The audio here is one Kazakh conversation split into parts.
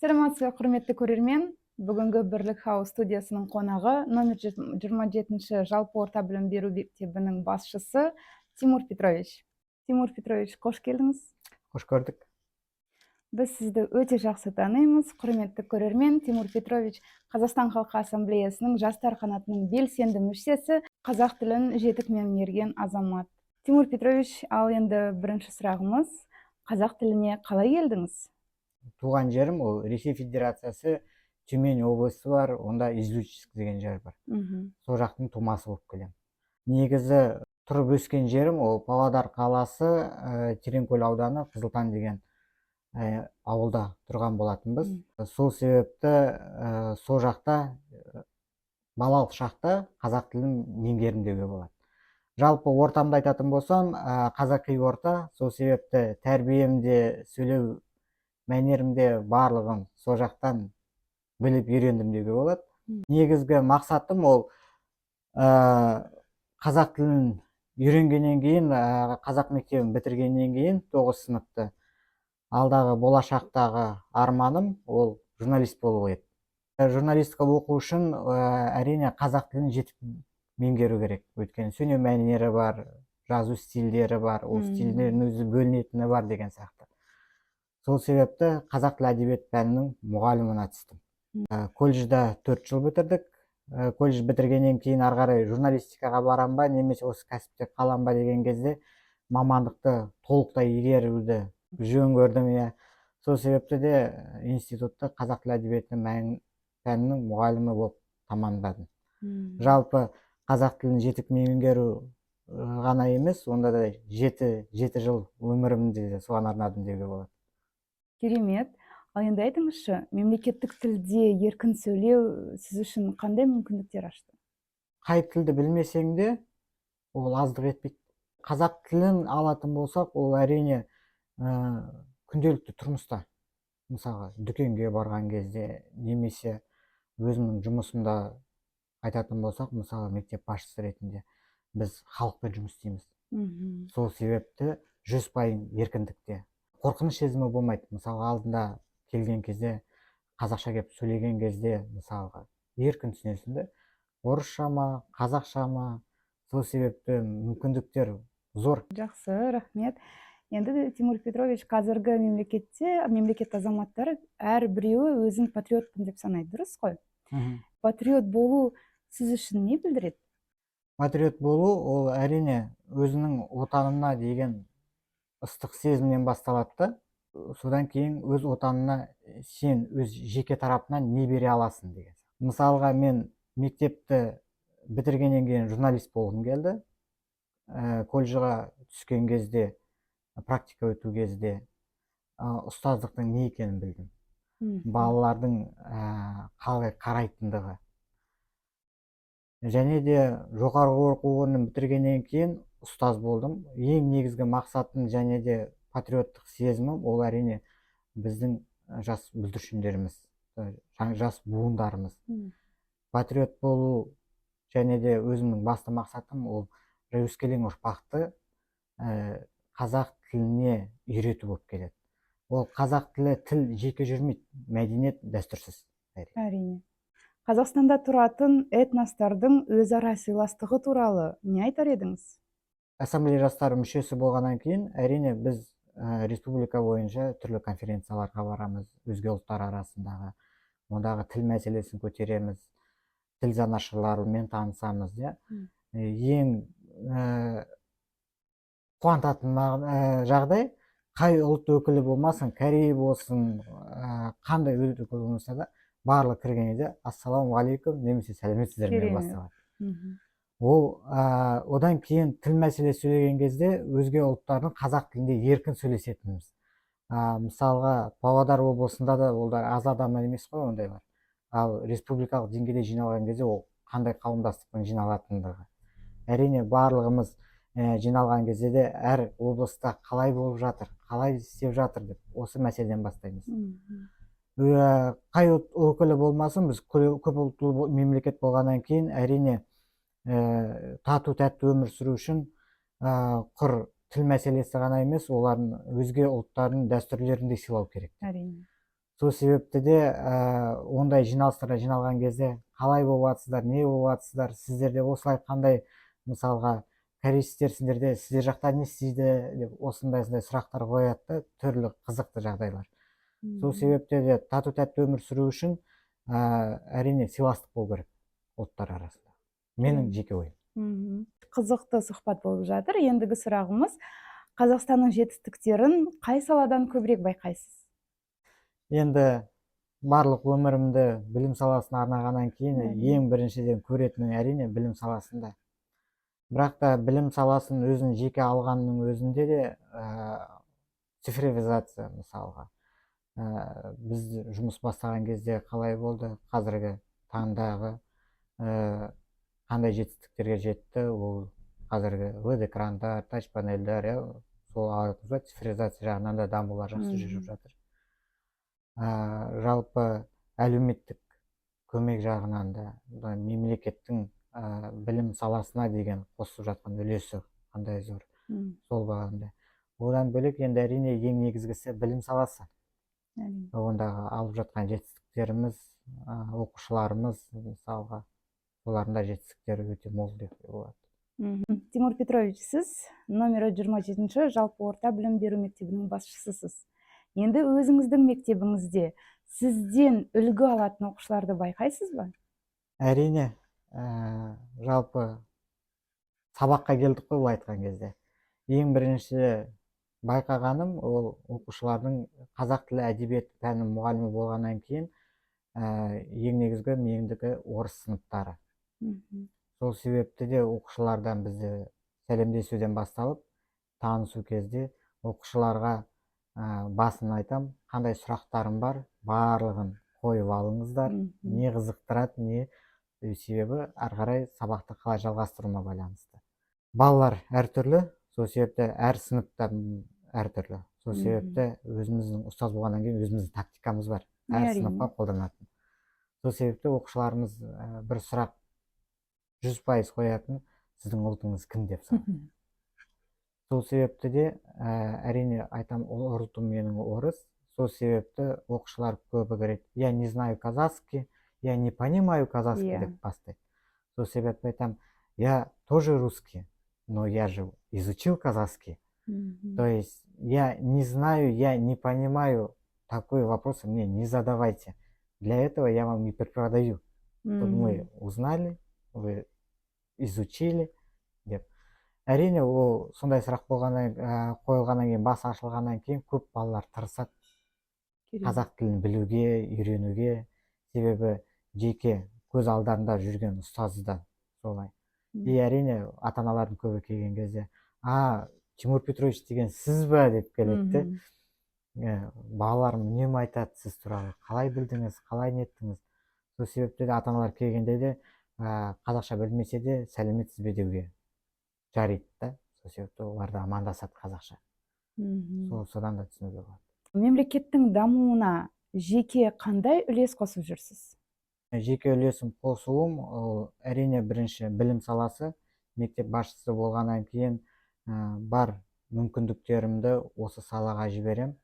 Саламатсызбы, құрметті көрермен. Бүгінгі Бірлік Хаус студиясының қонағы номер 27 жалпы орта білім беру мектебінің басшысы Тимур Петрович. Тимур Петрович, қош келдіңіз. Қош көрдік. Біз сізді өте жақсы танимыз. Құрметті көрермен, Тимур Петрович Қазақстан Халқы Ассамблеясының жастар қанатының белсенді мүшесі, қазақ тілін жетік меңгерген азамат. Тимур Петрович, ал енді бірінші сұрағымыз, қазақ тіліне қалай келдіңіз? Туған жерім ол Ресей Федерациясы Тюмень облысы бар, онда Излючск деген жер бар. Сол жақтың тумасы болып келем. Негізі тұрып өскен жерім ол Павлодар қаласы, Тереңкөл ауданы, Қызылтан деген ауылда тұрған болатынбыз. Сол себепті сол жақта балалық шақта қазақ тілін меңгердім деуге болады. Жалпы ортамды айтатын болсам, қазақи орта, сол себепті тәрбиемде, сөйлеу мәнерімде барлығын сол жақтан біліп үйрендім деуге болады. Негізгі мақсатым ол қазақ тілін үйренгеннен кейін, қазақ мектебін бітіргеннен кейін 9 сыныпты алдағы болашақтағы арманым ол журналист болу еді. Журналистика оқу үшін әрине қазақ тілін жетік меңгеру керек. Өйткені сөйлеу мәнері бар, жазу стильдері бар, ол стильдердің өзі бөлінетіні бар деген сияқты. Сол себепті қазақ тілі әдебиет пәнінің мұғаліміне түстім. Колледжда 4 жыл бітірдік. Колледж бітіргеннен кейін ары қарай журналистикаға барам ба, немесе осы кәсіпте қалам ба деген кезде мамандықты толықтай игеруді жөн көрдім. Сол себепті де институтты қазақ тілі әдебиеті пәнінің мұғалімі болып тамамдадым. Жалпы қазақ тілін жетік меңгеру ғана емес, онда да 7 жыл өмірімді соған арнадым деуге болады. Керемет. Ал енді айтыңызшы, мемлекеттік тілде еркін сөйлеу сіз үшін қандай мүмкіндіктер ашты? Қай тілді білмесең де, ол аздық етпейді. Қазақ тілін алатын болсақ, ол әрине күнделікті тұрмыста. Мысалы, дүкенге барған кезде, немесе өзімнің жұмысымда айтатын болсақ, мысалы, мектеп басшысы ретінде біз халықпен жұмыс істейміз. Сол себепті 100% еркіндікте. Қорқыныш сезімі болмайды. Мысалы, алдында келген кезде, қазақша кеп сөйлеген кезде, мысалға, еркін түсінесің де, орысша ма, қазақша ма, сол себепті мүмкіндіктер зор. Жақсы, рахмет. Енді Тимур Петрович, қазіргі мемлекет азаматтары әр біреуі өзін патриотпын деп санайды, дұрыс қой? Патриот болу сіз үшін не білдіреді? Патриот болу, ол әрине өзінің отанына деген ыстық сезімнен басталады. Содан кейін өз отанына сен өз жеке тарапынан не бере аласың деген. Мысалға, мен мектепті бітіргеннен кейін журналист болғым келді. Колледжға түскен кезде, практика өту кезде ұстаздықтың не екенін білдім. Балалардың қалай қарайтындығы. Және де жоғарғы оқу орнын бітіргеннен кейін ұстаз болдым. Ең негізгі мақсатым және де патриоттық сезімім ол әрине біздің жас бүлдіршіндеріміз, жас буындарымыз. Патриот болу және де өзімнің басты мақсатым ол өскелең ұрпақты қазақ тіліне үйрету болып келеді. Ол қазақ тілі тіл жеке жүрмейді, мәдениет дәстүрсіз. Әрине. Қазақстанда тұратын этностардың өзара сыйластығы туралы не айтар едіңіз? Ассамблея жастары мүшесі болғаннан кейін, әрине біз республика бойынша түрлі конференцияларға барамыз, өзге ұлттар арасындағы, ондағы тіл мәселесін көтереміз, тіл жанашырларымен танысамыз. Ең қуантатын жағдай, қай ұлт өкілі болмасын, корей болсын, қандай ұлт өкілі болмаса да, барлық кіргенде ассалаумағалейкум немесе сәлеметсіздермен басталады. Одан кейін тіл мәселесі сөйлеген кезде өзге ұлттардың қазақ тілінде еркін сөйлесетініміз. Мысалға, Павлодар облысында да олар аз адам емес қой, ондай бар. Ал республикалық деңгейде жиналған кезде ол қандай қауымдастықтың жиналатындығы. Әрине барлығымыз жиналған кезде де әр облыста қалай болып жатыр, қалай істеп жатыр деп осы мәселеден бастаймыз. Қай ұлт өкілі болмасын, біз көп ұлтлы мемлекет болғаннан кейін әрине тату тәтті өмір сүру үшін құр тіл мәселесі ғана емес, олардың өзге ұлттардың дәстүрлерін де сыйлау керек. Әрине. Сол себепті де ондай жиналыстарға жиналған кезде қалай болып жатсыздар, не болып жатсыздар, сіздерде осылай қандай, мысалға кореецтерсіңдер де сіздер жақта не істейді деп осындай сұрақтар қояды да, түрлі қызықты жағдайлар. Сол себепте де тату тәтті өмір сүру үшін әрине сыйластық болу керек ұлттар арасында. Менің жеке ойым. Қызықты сұхбат болып жатыр. Ендігі сұрағымыз, Қазақстанның жетістіктерін қай саладан көбірек байқайсыз? Енді барлық өмірімді білім саласына арнағаннан кейін ең біріншіден көретінім әрине білім саласында. Бірақ та білім саласын өзін жеке алғанның өзінде де цифровизация, мысалға біз жұмыс бастаған кезде қалай болды, қазіргі таңдағы қандай жетістіктерге жетті, ол қазіргі LED экрандар, тач панельдер, сол цифровизация жағынан да дамулар жақсы жүріп жатыр. Жалпы әлеуметтік көмек жағынан да мемлекеттің білім саласына деген қосып жатқан үлесі қандай зор, сол бағанда. Одан бөлек енді әрине ең негізгісі білім саласы. Ондағы алып жатқан жетістіктеріміз, оқушыларымыз, мысалға, олардың да жетістіктері өте мол деп болады. Тимур Петрович, сіз номері 27-ші жалпы орта білім беру мектебінің басшысысыз. Енді өзіңіздің мектебіңізде сізден үлгі алатын оқушыларды байқайсыз ба? Әрине, жалпы сабаққа келдік қой, былай айтқан кезде. Ең бірінші байқағаным, ол оқушылардың қазақ тілі әдебиет пәні мұғалімі болғаннан кейін ең негізгі мендікі орыс сыныптары. Сол себепті де оқушылардан бізде сәлемдесуден басталып, танысу кезде оқушыларға басын айтам, қандай сұрақтарым бар, барлығын қойып алыңыздар, не қызықтырады, не, себебі ары қарай сабақты қалай жалғастыруыма байланысты. Балалар әртүрлі, сол себепті әр сыныпта әртүрлі. Сол себепті өзіміздің ұстаз болғаннан кейін өзіміздің тактикамыз бар, әр сыныпқа қолданатын. Сол себепті оқушыларымыз бір сұрақ 100% қоятын, сіздің ұлтыңыз кім деп сұрайды. Сол себепті де әрине айтам, ұлтым менің орыс. Сол себепті оқушылар көбі говорит, я не знаю казахский, я не понимаю казахский деп бастайды. Сол себепті айтам, я тоже русский, но я же изучил казахский. То есть я не знаю, я не понимаю, такой вопрос мне не задавайте. Для этого я вам не преподаю. Чтобы мы узнали, вы изучили деп. Әрине, ол сондай сұрақ қойылғаннан кейін, басы ашылғаннан кейін көп балалар тырысады қазақ тілін білуге, үйренуге. Себебі жеке көз алдарында жүрген ұстазы да солай. И әрине, ата-аналардың көбі келген кезде, Тимур Петрович деген сіз бе деп келеді. Балаларым үнемі айтады сіз туралы, қалай білдіңіз, қалай неттіңіз. Сол себепті де ата-аналар келгенде де қазақша білмесе де сәлеметсіз бе деуге жарайды да. Сол себепті олар да амандасады қазақша. Содан да түсінуге болады. Мемлекеттің дамуына жеке қандай үлес қосып жүрсіз? Жеке үлесім қосуым, әрине бірінші білім саласы. Мектеп басшысы болғаннан кейін бар мүмкіндіктерімді осы салаға жіберем.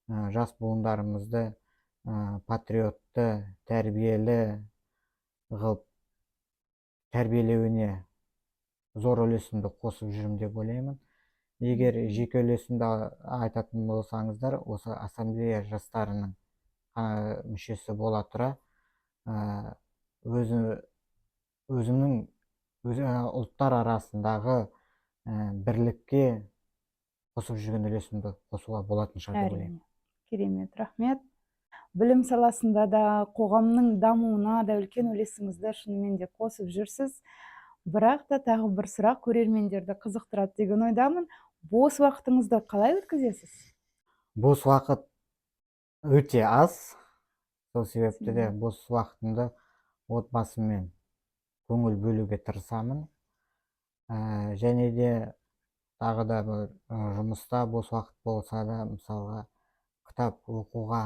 Жас буындарымызды патриотты, тәрбиелі ғылып тәрбиелеуіне зор үлесімді қосып жүрмін деп ойлаймын. Егер жеке үлесімді айтатын болсаңыздар, осы ассамблея жастарының мүшесі бола тұра, өзімнің ұлттар арасындағы бірлікке қосып жүрген үлесімді қосуға болатын шығар деп ойлаймын. Керемет, рахмет. Білім саласында да, қоғамның дамуына да үлкен үлесіңізді шынымен де қосып жүрсіз. Бірақ та тағы бір сұрақ көрермендерді қызықтырады деген ойдамын. Бос уақытыңызды қалай өткізесіз? Бос уақыт өте аз. Сол себепті де бос уақытымды отбасыммен көңіл бөлуге тырысамын. Және де тағы да бір жұмыста бос уақыт болса да, мысалға, кітап оқуға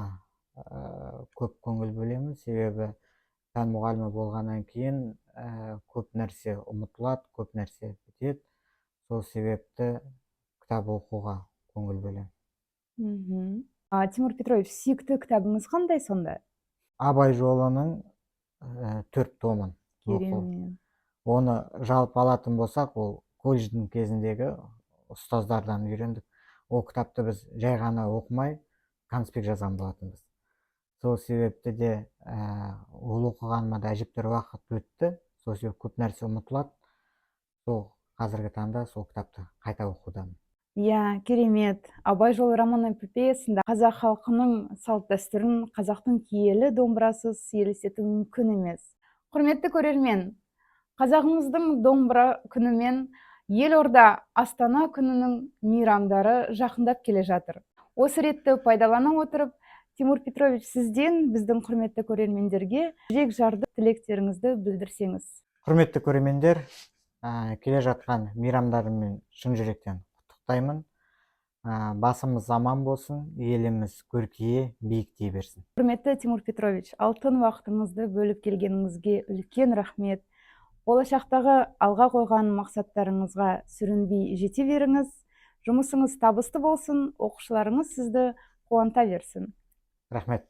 көп көңіл бөлемін. Себебі пән мұғалімі болғаннан кейін көп нәрсе ұмытылады, көп нәрсе бітеді. Сол себепті кітап оқуға көңіл бөлемін. Тимур Петрович, сүйікті кітабыңыз қандай сонда? Абай жолының 4 томын оқу. Керемет. Оны жалпы алатын болсақ, ол колледждің кезіндегі ұстаздардан үйрендік. Ол кітапты біз жай ғана оқымай, конспект жазған болатынбыз. Сол себепті де ол оқығаныма да әжептәуір уақыт өтті. Сол себепті көп нәрсе ұмытылады. Сол қазіргі таңда сол кітапты қайта оқудамын. Иә, керемет. Абай жолы роман эпопеясында қазақ халқының салт дәстүрін қазақтың киелі домбырасыз елестету мүмкін емес. Құрметті көрермен, қазағымыздың домбыра күнімен елорда Астана күнінің мейрамдары жақындап келе жатыр. Осы ретті пайдалана отырып, Тимур Петрович, сізден біздің құрметті көрермендерге жүрек жарды тілектеріңізді білдірсеңіз. Құрметті көрермендер, келе жатқан мейрамдарымен шын жүректен құттықтаймын. Басымыз аман болсын, еліміз көркейе, биіктей берсін. Құрметті Тимур Петрович, алтын уақытыңызды бөліп келгеніңізге үлкен рахмет. Болашақтағы алға қойған мақсаттарыңызға сүрінбей жете беріңіз. Жұмысыңыз табысты болсын, оқушыларыңыз сізді қуанта берсін. Рахмет.